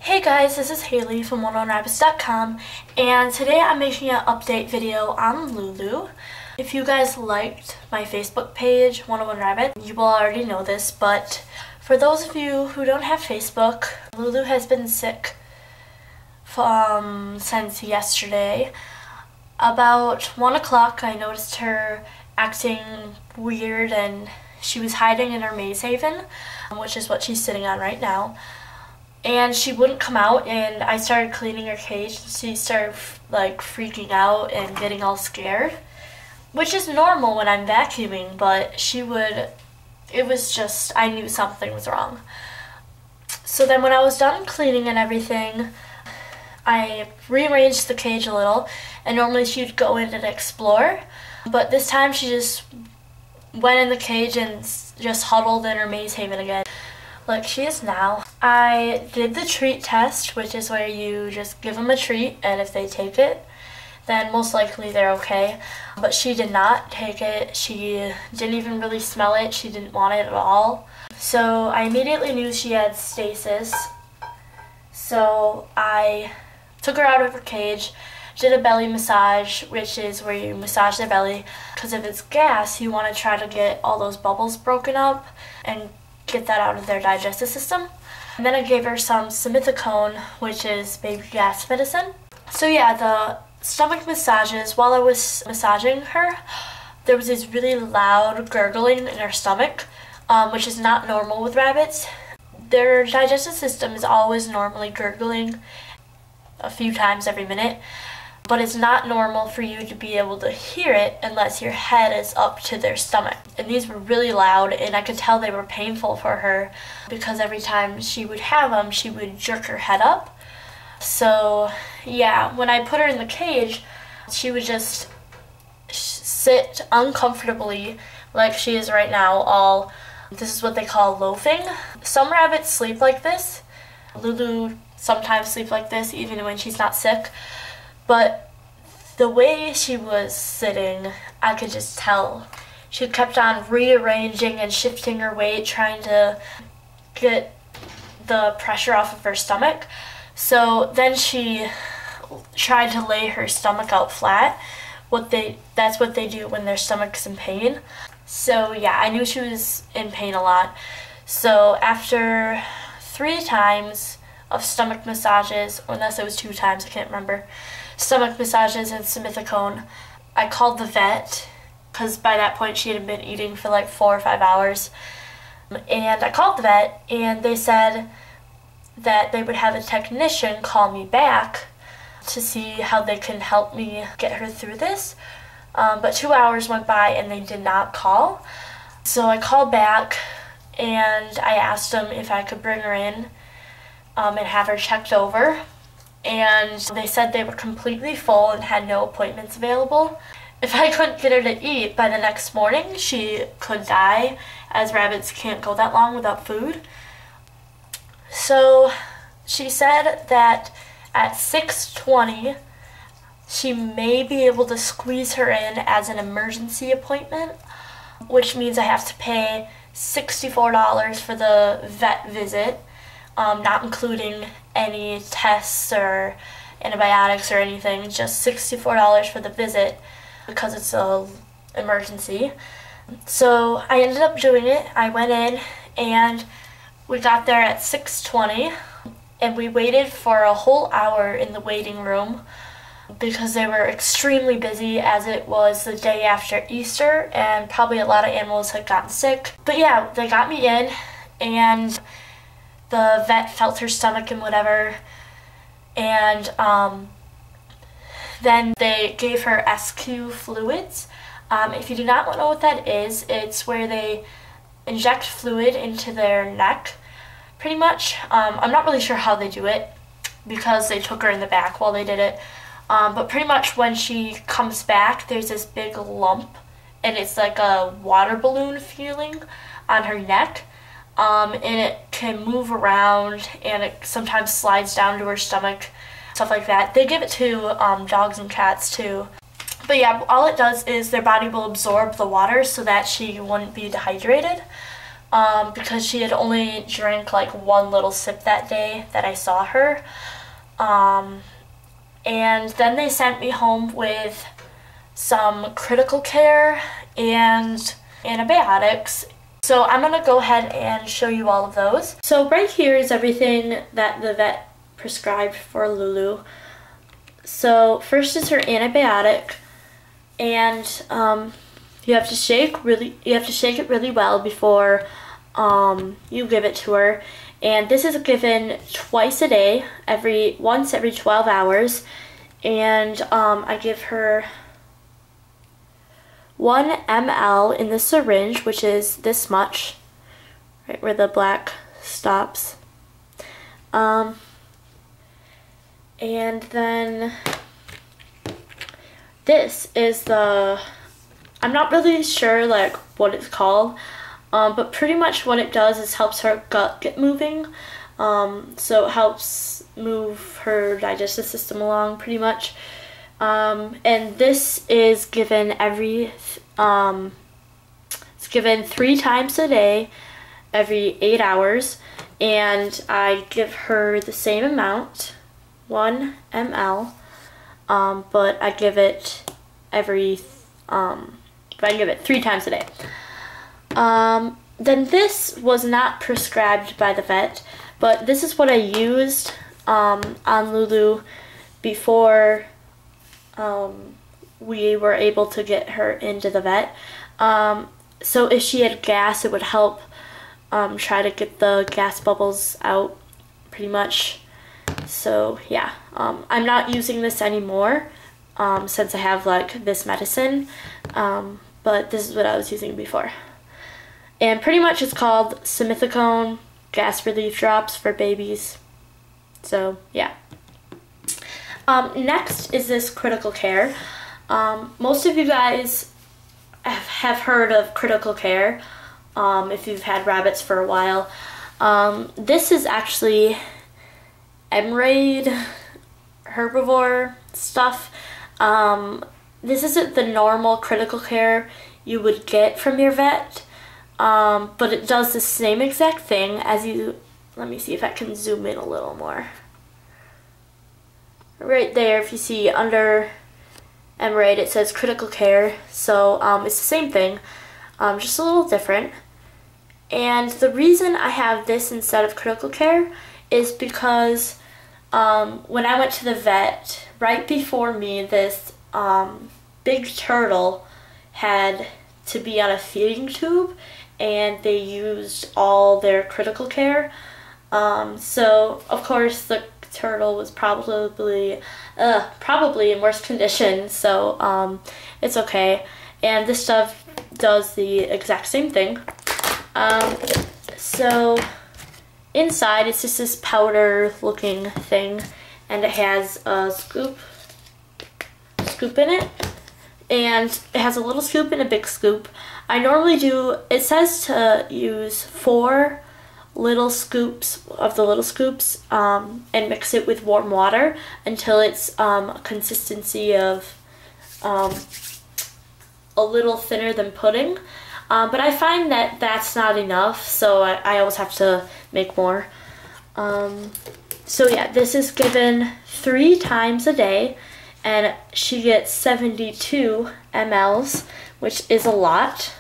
Hey guys, this is Haley from 101rabbits.com, and today I'm making an update video on Lulu. If you guys liked my Facebook page, 101 Rabbit, you will already know this, but for those of you who don't have Facebook, Lulu has been sick since yesterday. About 1 o'clock, I noticed her acting weird, and she was hiding in her maze haven, which is what she's sitting on right now. And she wouldn't come out, and I started cleaning her cage. She started like freaking out and getting all scared, which is normal when I'm vacuuming, but it was just, I knew something was wrong. So then when I was done cleaning and everything, I rearranged the cage a little, and normally she'd go in and explore, but this time she just went in the cage and just huddled in her maze haven again, like she is now. I did the treat test, which is where you just give them a treat, and if they take it, then most likely they're okay. But she did not take it. She didn't even really smell it. She didn't want it at all. So I immediately knew she had stasis. So I took her out of her cage, did a belly massage, which is where you massage their belly, because if it's gas, you want to try to get all those bubbles broken up and get that out of their digestive system. And then I gave her some simethicone, which is baby gas medicine. So yeah, the stomach massages, while I was massaging her, there was this really loud gurgling in her stomach, which is not normal with rabbits. Their digestive system is always normally gurgling a few times every minute, but it's not normal for you to be able to hear it unless your head is up to their stomach. And these were really loud, and I could tell they were painful for her because every time she would have them, she would jerk her head up. So yeah, when I put her in the cage, she would just sit uncomfortably like she is right now, this is what they call loafing. Some rabbits sleep like this. Lulu sometimes sleep like this even when she's not sick. But the way she was sitting, I could just tell. She kept on rearranging and shifting her weight, trying to get the pressure off of her stomach. So then she tried to lay her stomach out flat. That's what they do when their stomach's in pain. So yeah, I knew she was in pain a lot. So after 3 times of stomach massages, or unless it was 2 times, I can't remember, stomach massages and simethicone, I called the vet, because by that point she had been eating for like 4 or 5 hours. And I called the vet, and they said that they would have a technician call me back to see how they can help me get her through this. But 2 hours went by and they did not call. So I called back and I asked them if I could bring her in and have her checked over. And they said they were completely full and had no appointments available. If I couldn't get her to eat by the next morning, she could die, as rabbits can't go that long without food. So she said that at 6:20, she may be able to squeeze her in as an emergency appointment, which means I have to pay $64 for the vet visit, not including any tests or antibiotics or anything, just $64 for the visit because it's an emergency. So I ended up doing it. I went in and we got there at 6:20, and we waited for a whole hour in the waiting room because they were extremely busy, as it was the day after Easter and probably a lot of animals had gotten sick. But yeah, they got me in and the vet felt her stomach and whatever, and then they gave her SQ fluids. If you do not know what that is, it's where they inject fluid into their neck, pretty much. I'm not really sure how they do it because they took her in the back while they did it. But pretty much when she comes back, there's this big lump, and it's like a water balloon feeling on her neck. And it can move around, and it sometimes slides down to her stomach, stuff like that. They give it to dogs and cats too. But yeah, all it does is their body will absorb the water so that she wouldn't be dehydrated. because she had only drank like one little sip that day that I saw her. And then they sent me home with some critical care and antibiotics. So I'm gonna go ahead and show you all of those. So right here is everything that the vet prescribed for Lulu. So first is her antibiotic, and you have to shake it really well before you give it to her. And this is given twice a day, once every 12 hours. And I give her 1 ml in the syringe, which is this much, right where the black stops. And then this is I'm not really sure like what it's called, but pretty much what it does is helps her gut get moving. So it helps move her digestive system along pretty much. And this is given it's given 3 times a day, every 8 hours, and I give her the same amount, 1 ml, but I give it I give it 3 times a day. Then this was not prescribed by the vet, but this is what I used on Lulu before we were able to get her into the vet. So if she had gas, it would help try to get the gas bubbles out pretty much. So yeah, I'm not using this anymore since I have like this medicine, but this is what I was using before. And pretty much it's called simethicone gas relief drops for babies. So yeah. Next is this critical care. Most of you guys have heard of critical care if you've had rabbits for a while. This is actually Emerade herbivore stuff. This isn't the normal critical care you would get from your vet, but it does the same exact thing as let me see if I can zoom in a little more. Right there, if you see under Emerade, it says critical care. So it's the same thing, just a little different. And the reason I have this instead of critical care is because when I went to the vet, right before me, this big turtle had to be on a feeding tube, and they used all their critical care. So of course the turtle was probably in worse condition, so it's okay. And this stuff does the exact same thing. So inside it's just this powder looking thing, and it has a scoop in it, and it has a little scoop and a big scoop. I normally do, it says to use 4 little scoops of the little scoops and mix it with warm water until it's a consistency of a little thinner than pudding. But I find that that's not enough, so I always have to make more. So yeah, this is given 3 times a day, and she gets 72 mLs, which is a lot.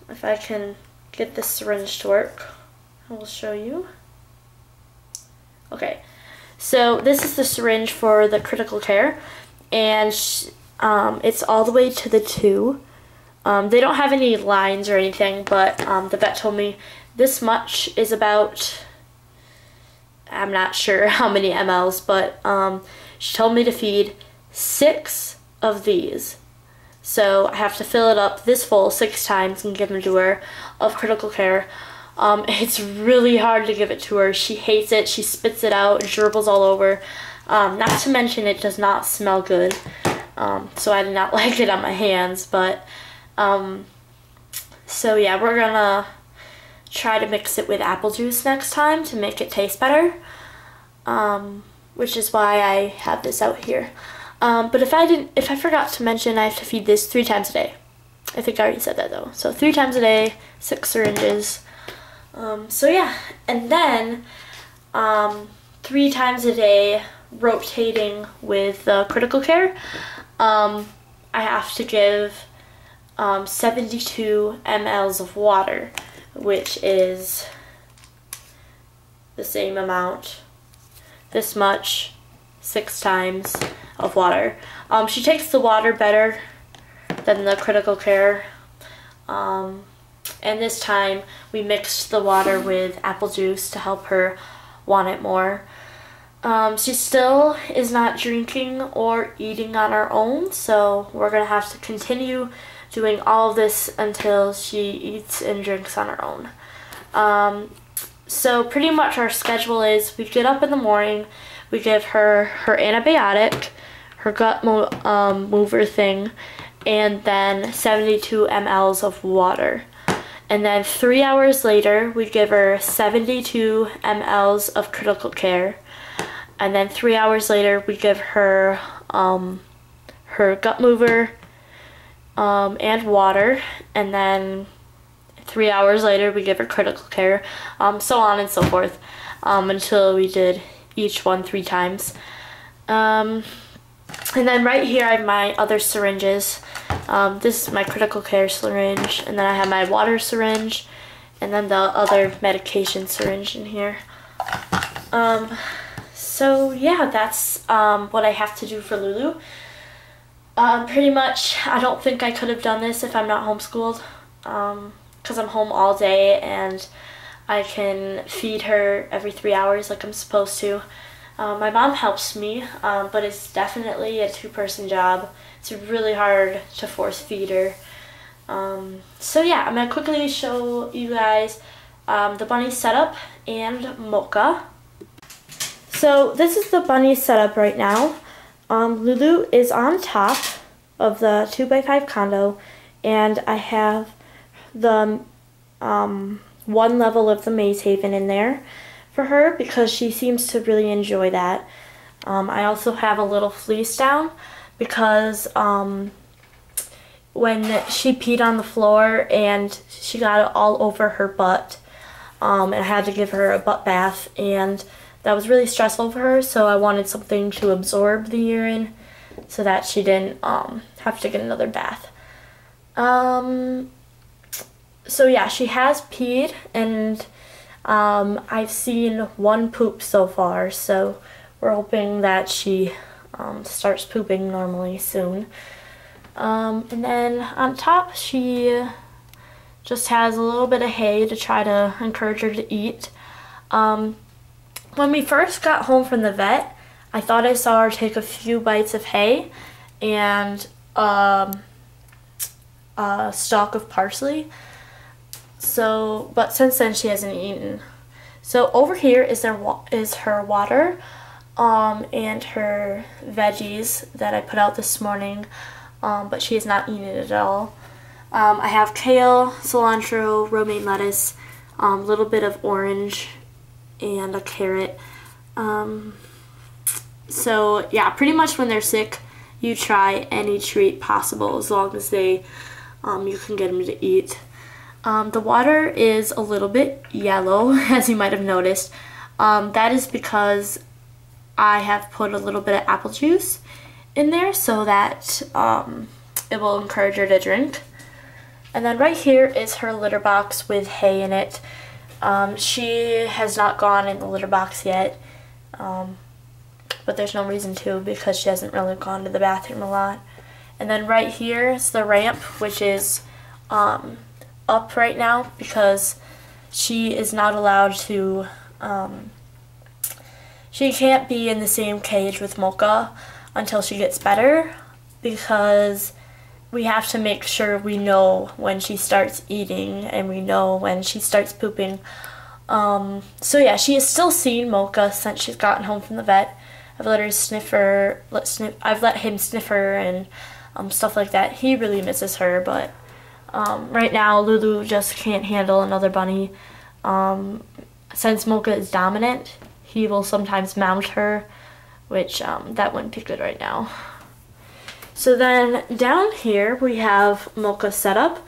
If I can get this syringe to work, I will show you. Okay, so this is the syringe for the critical care, and it's all the way to the 2. They don't have any lines or anything, but the vet told me this much is about, I'm not sure how many mLs, but she told me to feed 6 of these. So I have to fill it up this full 6 times and give them to her of critical care. It's really hard to give it to her. She hates it. She spits it out. It gerbils all over. Not to mention it does not smell good. So I did not like it on my hands. But so yeah, we're gonna try to mix it with apple juice next time to make it taste better. Which is why I have this out here. But if I forgot to mention, I have to feed this 3 times a day. I think I already said that though. So 3 times a day, 6 syringes. So yeah, and then 3 times a day, rotating with critical care, I have to give 72 mLs of water, which is the same amount, this much, 6 times of water. She takes the water better than the critical care, and this time we mixed the water with apple juice to help her want it more. She still is not drinking or eating on her own, so we're gonna have to continue doing all of this until she eats and drinks on her own. So pretty much our schedule is we get up in the morning, we give her her antibiotic, her gut mover thing, and then 72 mLs of water. And then 3 hours later, we give her 72 mLs of critical care. And then 3 hours later, we give her her gut mover and water. And then 3 hours later, we give her critical care, so on and so forth, until we did each one 3 times. And then right here, I have my other syringes. This is my critical care syringe, and then I have my water syringe, and then the other medication syringe in here. So yeah, that's what I have to do for Lulu. Pretty much, I don't think I could have done this if I'm not homeschooled, because I'm home all day and I can feed her every 3 hours like I'm supposed to. My mom helps me, but it's definitely a 2-person job. It's really hard to force feed her. So yeah, I'm going to quickly show you guys the bunny setup and Mocha. So this is the bunny setup right now. Lulu is on top of the 2x5 condo, and I have the 1 level of the Maze Haven in there for her because she seems to really enjoy that. I also have a little fleece down because when she peed on the floor and she got it all over her butt, and I had to give her a butt bath, and that was really stressful for her, so I wanted something to absorb the urine so that she didn't have to get another bath. So yeah, she has peed, and I've seen 1 poop so far, so we're hoping that she starts pooping normally soon. And then on top, she just has a little bit of hay to try to encourage her to eat. When we first got home from the vet, I thought I saw her take a few bites of hay and a stalk of parsley. So, but since then she hasn't eaten. So over here is her water and her veggies that I put out this morning, but she has not eaten it at all. I have kale, cilantro, romaine lettuce, a little bit of orange, and a carrot. So yeah, pretty much when they're sick, you try any treat possible as long as you can get them to eat. The water is a little bit yellow, as you might have noticed. That is because I have put a little bit of apple juice in there so that it will encourage her to drink. And then right here is her litter box with hay in it. She has not gone in the litter box yet, but there's no reason to because she hasn't really gone to the bathroom a lot. And then right here is the ramp, which is up right now because she is not allowed to, she can't be in the same cage with Mocha until she gets better because we have to make sure we know when she starts eating and we know when she starts pooping. So yeah, she has still seen Mocha since she's gotten home from the vet. I've let her sniff her, I've let him sniff her and stuff like that. He really misses her, but right now Lulu just can't handle another bunny. Since Mocha is dominant, he will sometimes mount her, which that wouldn't be good right now. So then down here we have Mocha's setup,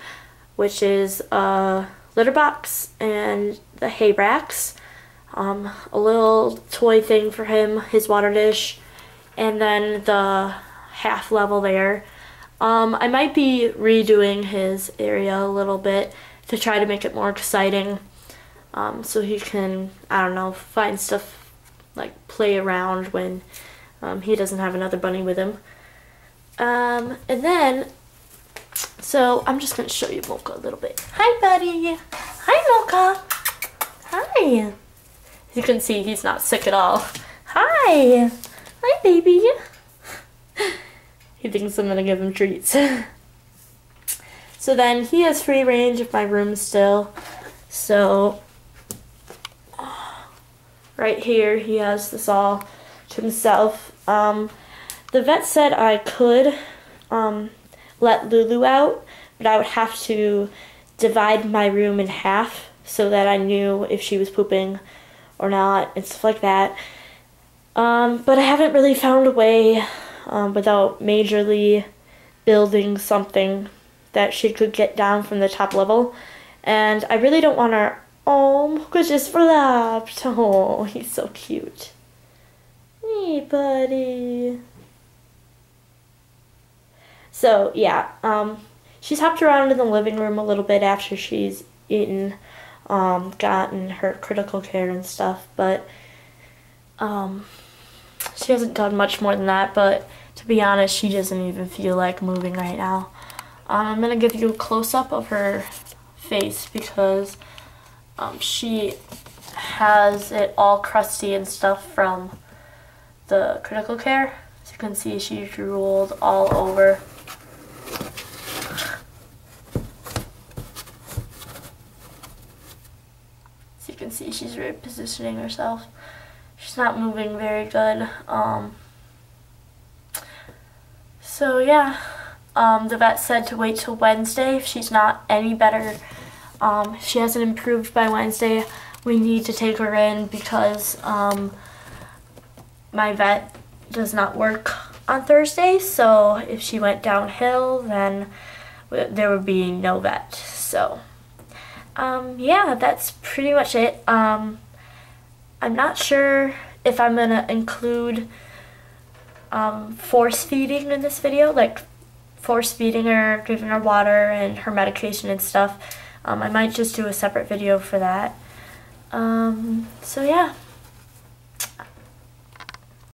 which is a litter box and the hay racks, a little toy thing for him, his water dish, and then the half level there. I might be redoing his area a little bit to try to make it more exciting, so he can, I don't know, find stuff, like play around when he doesn't have another bunny with him. And then, so I'm just going to show you Mocha a little bit. Hi, buddy. Hi, Mocha. Hi. As you can see, he's not sick at all. Hi. Hi, baby. He thinks I'm going to give him treats. So then he has free range of my room still. So right here he has this all to himself. The vet said I could let Lulu out, but I would have to divide my room in half so that I knew if she was pooping or not and stuff like that. But I haven't really found a way without majorly building something that she could get down from the top level. And I really don't want her. Oh, Mocha just flopped. Oh, he's so cute. Hey, buddy. So, yeah, she's hopped around in the living room a little bit after she's eaten, gotten her critical care and stuff, but she hasn't done much more than that. But to be honest, she doesn't even feel like moving right now. I'm going to give you a close-up of her face because she has it all crusty and stuff from the critical care. As you can see, she drooled all over. As you can see, she's repositioning herself. She's not moving very good. So yeah, the vet said to wait till Wednesday. If she's not any better, if she hasn't improved by Wednesday, we need to take her in because my vet does not work on Thursday. So if she went downhill, then there would be no vet. So yeah, that's pretty much it. I'm not sure if I'm gonna include force feeding in this video, like force feeding her, giving her water and her medication and stuff. I might just do a separate video for that. So yeah.